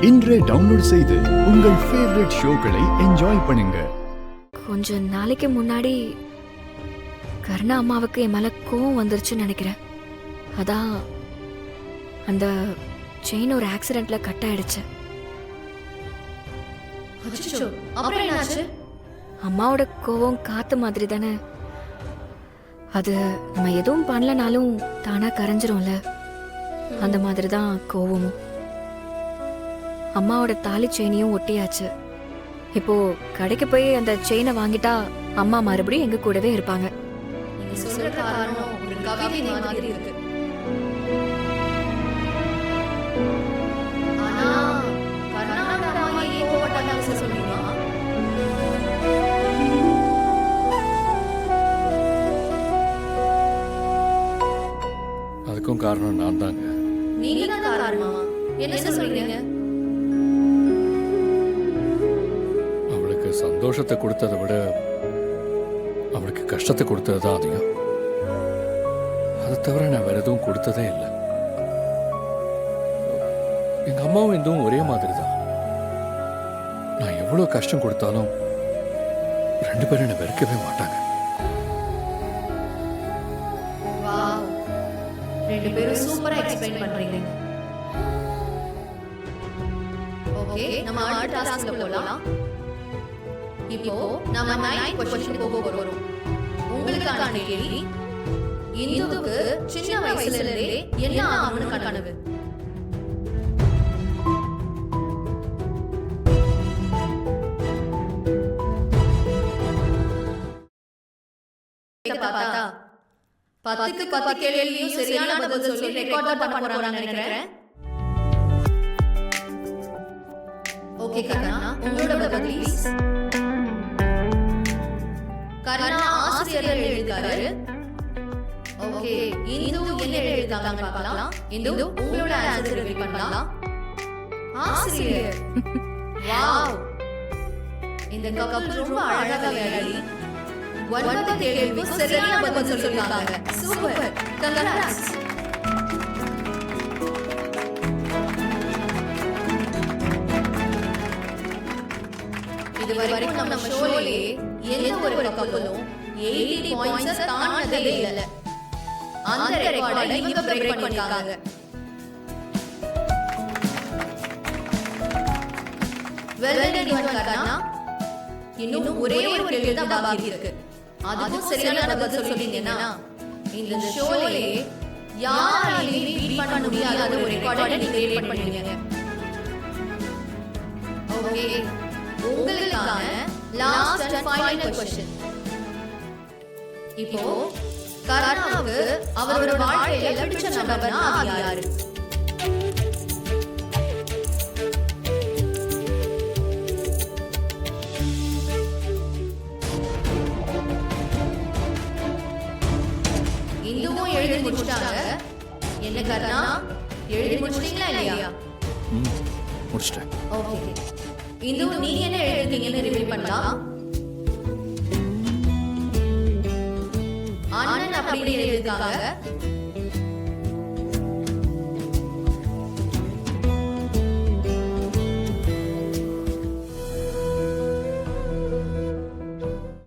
இன்றே டவுன்லோட் செய்து உங்கள் ஃபேவரட் ஷோக்களை என்ஜாய் பண்ணுங்க. கொஞ்ச நாளைக்கு முன்னாடி கருணா அம்மாவுக்கு என் மேல கோவம் வந்துருச்சுன்னு நினைக்கிறேன். அதான் அந்த செயின் ஒரு ஆக்சிடென்ட்ல கட் ஆயிடுச்சு. அம்மாவோட கோவம் காத்து மாதிரி தானே, அது நம்ம எதுவும் பண்ணலனாலும் தானா கரைஞ்சிரும்ல, அந்த மாதிரி தான் கோவமும். அம்மாவோட தாலி செயினையும் ஒட்டியாச்சு. இப்போ கடைக்கு போய் அந்த செயினை வாங்கிட்டா அம்மா மறுபடியும் எங்க கூடவே இருப்பாங்க. நீங்க சொல்ற காரணம் ஒரு கவிதை மாதிரி இருக்கு. ஆனா கர்நாடகா ஏன் கோவப்பட்டாங்க சொல்லுங்க. அதுக்கும் காரணம் நான் தாங்க. நீங்க தான் காரணமா? என்ன சொல்றீங்க? அவளுக்கு சந்தோஷத்தை கொடுத்ததை விட அவளுக்கு கஷ்டத்தை கொடுத்தது தான் அதிகம். அதை தவிர நான் வேற எதுவும் கொடுத்ததே இல்லை. எங்க அம்மாவும் எதுவும் ஒரே மாதிரி தான். நான் எவ்வளவு கஷ்டம் கொடுத்தாலும் ரெண்டு பேரும் என்னை வெறுக்கவே மாட்டாங்க. வாவ், ரெண்டு பேரும் சூப்பரா எக்ஸ்பிளைன் பண்றீங்க. ஓகே, நம்ம அடுத்த டாஸ்க்ல போலாம். இப்போ நம்ம 9th क्वेश्चन போக போறோம். உங்களுக்கான கேள்வி, இந்துவுக்கு சின்ன வயசுல இருந்தே என்ன ஆகணும்னு கனவு? பார்த்தா 10க்கு 10 கேள்வியும் சரியான பதில் சொல்லி ரெக்கார்ட் பண்ண போறாங்கன்னு நினைக்கிறேன். ஓகே கர்ணா, உங்களோட பதில் ப்ளீஸ். கர்ணா ஆசிரியர் எழுதிருக்காரு. ஓகே, இந்து என்ன எழுதிருக்காங்க பார்க்கலாம். இந்து, உங்களோட ஆன்சர் ரிவீல் பண்ணலாம். ஆசிரியர், வாவ், இந்த கப் ரொம்ப அழகா எழுதி 9 கேள்விக்கு சரியான பதில் சொல்லிருக்காங்க. Super, congrats. இதுவரைக்கும் நம்ம ஷோலே எந்த ஒரு கப்பலும் 80 பாயிண்ட்ஸ் தாண்டதே இல்ல. அந்த ரெக்கார்டை இவங்க பிரேக் பண்ணிருக்காங்க. வெல் டன் கர்ணா. இன்னும் ஒரே ஒரு கேள்வி தான் பாக்கி இருக்கு. அதுக்கும் சரியான பதில் சொல்லிட்டீங்கன்னா இந்த ஷோலே யாராலையும் பீட் பண்ண முடியாத ஒரு ரெக்கார்டை நீங்க கிரியேட் பண்ணுவீங்க. ஓகே, உங்களுக்கான லாஸ்ட் அண்ட் ஃபைனல் क्वेश्चन. இப்போ கர்ணாவுக்கு அவரோட வாழ்க்கையில பிடிச்ச நபர்னா அது யாரு? இந்துவும் எழுதி முடிச்சிட்டாங்க. என்ன கர்ணா, எழுதி முடிச்சிட்டீங்களா இல்லையா? முடிச்சிட்டேன். ஓகே, இந்து நீங்க என்ன எழுதிட்டீங்கன்னு ரிவீல் பண்ணலாம். அண்ணன் அப்படின்னு எழுதிருக்காங்க.